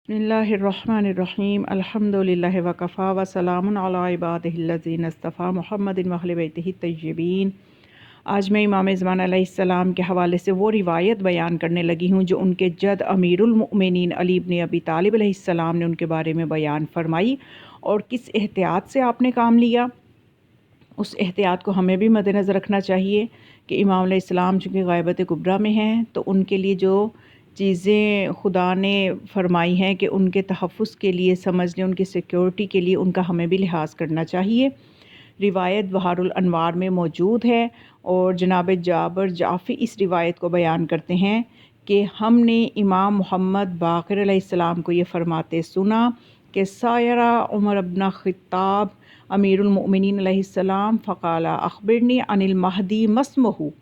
बिस्मिल्लाहिर्रहमानिर्रहीम अल्हम्दुलिल्लाहि वकफ़ा वसलामुन अला इबादिहिल्लज़ीना इस्तफ़ा मुहम्मदिन व अहले बैतिही तय्यबीन। आज मैं इमाम ज़मान अलैहिस्सलाम के हवाले से वो रिवायत बयान करने लगी हूँ जो उनके जद अमीरुल मुमिनीन अली इब्न अबी तालिब अलैहिस्सलाम ने उनके बारे में बयान फरमाई और किस एहतियात से आपने काम लिया। उस एहतियात को हमें भी मद्देनज़र रखना चाहिए कि इमाम अलैहिस्सलाम चूँकि ग़ैबत कुब्रा में हैं तो उनके लिए जो चीज़ें खुदा ने फरमाई हैं कि उनके तहफ़्फ़ुज़ के लिए, समझने, उनकी सिक्योरिटी के लिए उनका हमें भी लिहाज करना चाहिए। रिवायत बहारुल अनवार में मौजूद है और जनाब जाबर जाफ़ी इस रिवायत को बयान करते हैं कि हमने इमाम मोहम्मद बाक़िर अलैहिस्सलाम को ये फ़रमाते सुना कि सायरा उमर इब्न ख़त्ताब अमीरुल मुमिनीन अलैहिस्सलाम फ़क़ाला अख़बिरनी अनिल महदी मस्महू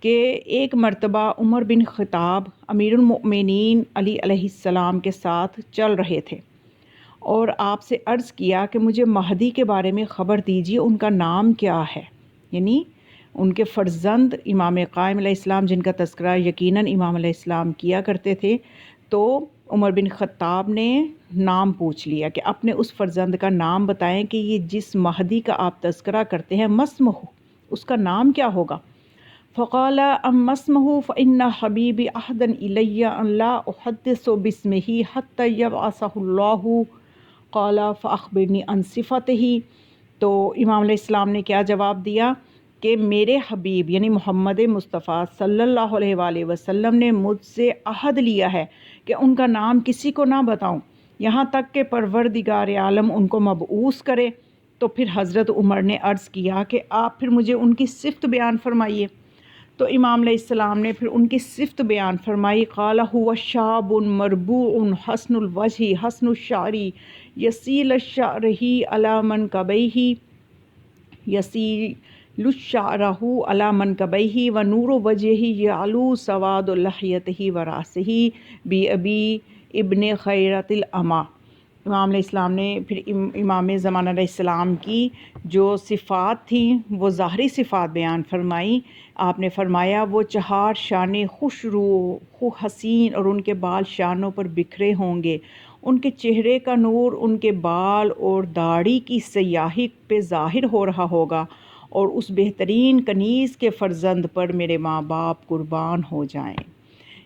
कि एक मर्तबा उमर बिन ख़त्ताब अमीरुल मुमिनीन अली अलैहिस्सलाम के साथ चल रहे थे और आपसे अर्ज़ किया कि मुझे महदी के बारे में ख़बर दीजिए, उनका नाम क्या है। यानी उनके फ़र्जंद इमाम क़ाइम अलैहिस्सलाम जिनका तज़किरा यकीनन इमाम अलैहिस्सलाम किया करते थे, तो उमर बिन ख़त्ताब ने नाम पूछ लिया कि अपने उस फ़र्जंद का नाम बताएं कि ये जिस महदी का आप तज़किरा करते हैं मस्महू, उसका नाम क्या होगा। फ़क़ाला अम्मस्महू फ़इन्ना हबीबी अहदन इलैया अल्ला उहद्दिसु बिस्मिही हत्ता यबअसहुल्लाहु क़ाला फ़अख़बिरनी अन सिफ़तिही। तो इमाम अलैहिस्सलाम ने क्या जवाब दिया कि मेरे हबीब यानी मोहम्मद मुस्तफ़ा सल्लल्लाहु अलैहि वसल्लम ने मुझसे अहद लिया है कि उनका नाम किसी को ना बताऊं यहाँ तक कि परवरदिगार आलम उनको मबऊस करे। तो फिर हज़रत उमर ने अर्ज़ किया कि आप फिर मुझे उनकी सिफ़त बयान फरमाइए। तो इमाम अलैहिस्सलाम ने फिर उनकी सिफ़त बयान फरमाई। क़ाला हुवा शाबुन मरबूउन हसनुल वजही हसनुश शारी यसील शारही अला मनकबैही यसीलुश्शारहु अला मनकबैही व नूरु वजही यालू सवादु लहयतिही व रासिही बी अबी इब्ने खैरतिल अमा। इमाम अलैहिस्सलाम ने फिर इमाम ज़मान अलैहिस्सलाम की जो सिफ़ात थी वो ज़ाहरी सिफ़ात बयान फरमाई। आपने फरमाया वो चहार शान खुशरू हसीन और उनके बाल शानों पर बिखरे होंगे, उनके चेहरे का नूर उनके बाल और दाढ़ी की सयाही पे ज़ाहिर हो रहा होगा और उस बेहतरीन कनीज़ के फ़र्जंद पर मेरे माँ बाप कुर्बान हो जाएं।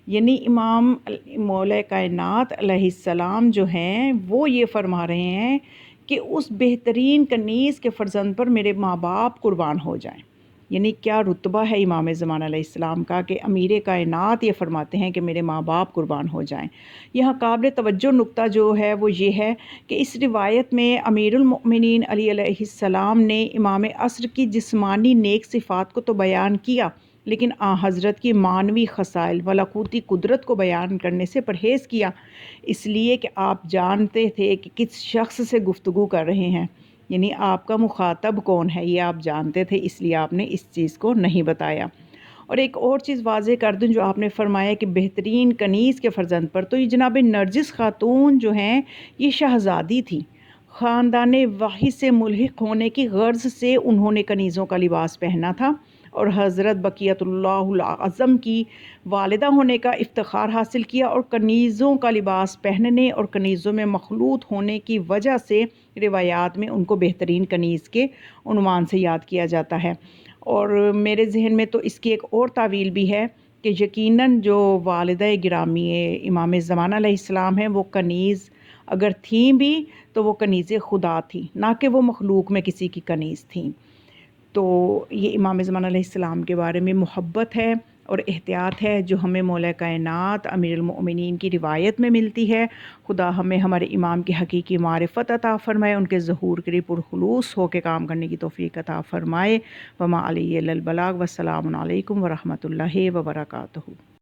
यानी इमाम मौला कायनात अलैहिस्सलाम जो हैं वो ये फरमा रहे हैं कि उस बेहतरीन कनीज़ के फ़र्जंद पर मेरे माँ बाप कुर्बान हो जाएं। यानी क्या रुतबा है इमाम ज़मान अलैहिस्सलाम का कि अमीर कायनात ये फरमाते हैं कि मेरे माँ बाप कुर्बान हो जाएं। यहाँ काबिल तवज्जो नुक्ता जो है वो ये है कि इस रिवायत में अमीरुल मुमिनीन अली अलैहिस्सलाम ने इमाम असर की जिस्मानी नेक सिफ़ात को तो बयान किया, लेकिन हज़रत की मानवी खसाइल मलकूती कुदरत को बयान करने से परहेज़ किया, इसलिए कि आप जानते थे कि किस शख्स से गुफ्तगू कर रहे हैं, यानी आपका मुखातब कौन है ये आप जानते थे, इसलिए आपने इस चीज़ को नहीं बताया। और एक और चीज़ वाज़ेह कर दूँ जो आपने फरमाया कि बेहतरीन कनीज़ के फ़र्जंद पर, तो ये जनाब नरजिस खातून जो हैं ये शहज़ादी थी। ख़ानदान वाही से मुल्हिक़ होने की गर्ज़ से उन्होंने कनीज़ों का लिबास पहना था और हज़रत बक़ियतुल्लाहुल आज़म की वालिदा होने का इफ्तिखार हासिल किया और कनीज़ों का लिबास पहनने और कनीज़ों में मखलूत होने की वजह से रिवायात में उनको बेहतरीन कनीज़ के उन्वान से याद किया जाता है। और मेरे ज़हन में तो इसकी एक और तावील भी है कि यकीनन जो वालिदा गिरामी इमाम ज़मान अलैहिस्सलाम हैं वो कनीज़ अगर थीं भी तो वो कनीज़ खुदा थी, ना कि वो मखलूक में किसी की कनीज़ थीं। तो ये इमाम ज़मान अलैहिस्सलाम के बारे में मोहब्बत है और एहतियात है जो हमें मौला कायनात अमीरुल मोमिनीन की रिवायत में मिलती है। खुदा हमें हमारे इमाम की हकीकी मारिफत अता फ़रमाए, उनके ज़हूर के लिए पुरखुलूस होकर काम करने की तौफ़ीक़ अता फ़रमाए। वमा अलैहि इल्लल बलाग। वस्सलामु अलैकुम व रहमतुल्लाहि व बरकातुहू।